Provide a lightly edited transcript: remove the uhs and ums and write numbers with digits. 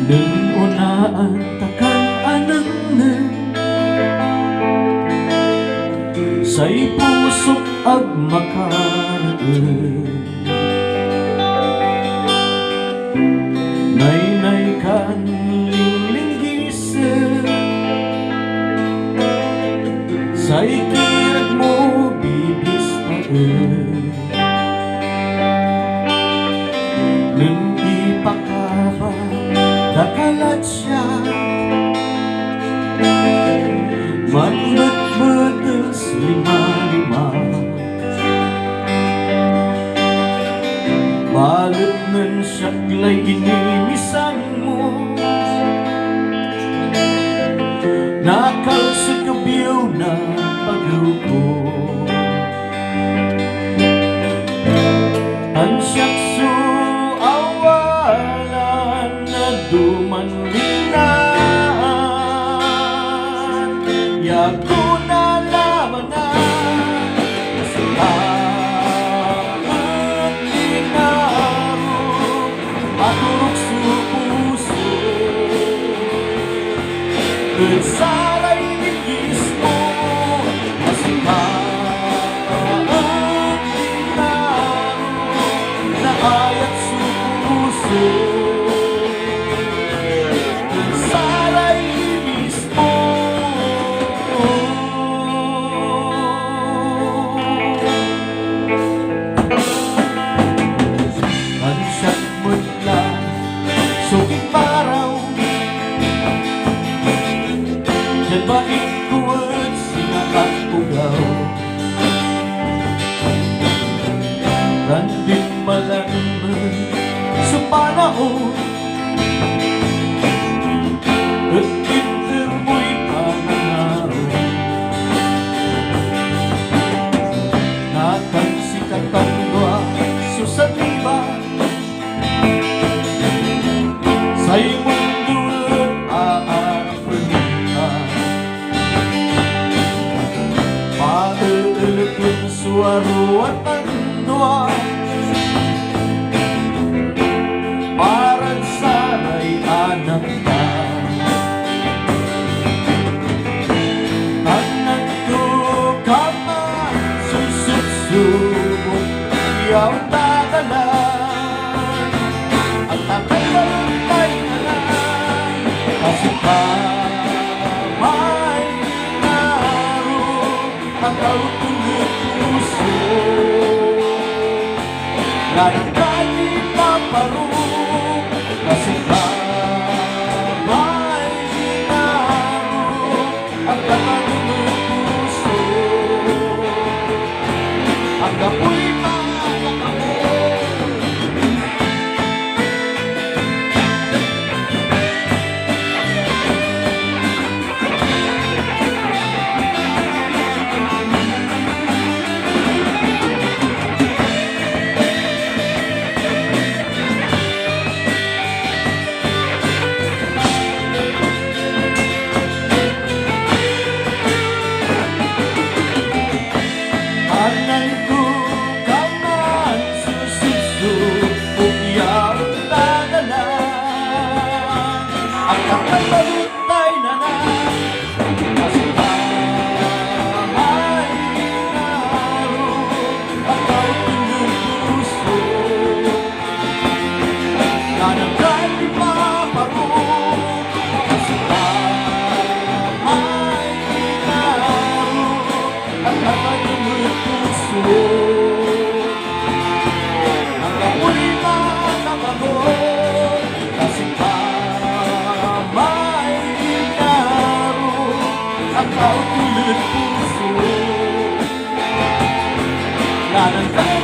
Nung unaan takan anang say pusok ag makaraan nay kan linglinggisa say kirag mo bibis nung ipakaba nakalat siya matmat-matas lima-lima balit ng saklay inimisan mo nakal sa kabiyaw na pagluko ang sakso awalan na dumanlingan yago na labanan masalamat linaro maturok sa puso salay nigis mo masalamat linaro na ayat sa puso salay mismo ansyak mutla sukik paraw yan ba ikuwat sinakatugaw randin malaman sa panahon at kinder mo'y pananaw natansikatan doa susaniba sa'y mundo at aarapunita paelekun suaro at pandua parang sana'y anak ka tanan ko ka man susubsubok iyong tatalan at takalantay na lang kasi pa may naro ang kautulit puso ganang kani paparo kasi pa may naro ang kautulit puso ang kapoy Balutay na na kasi may naro at ay pinupuso na nagkali maparo kasi may naro at ay pinupuso ang apoy matabago kasi ang kautulit puso na nang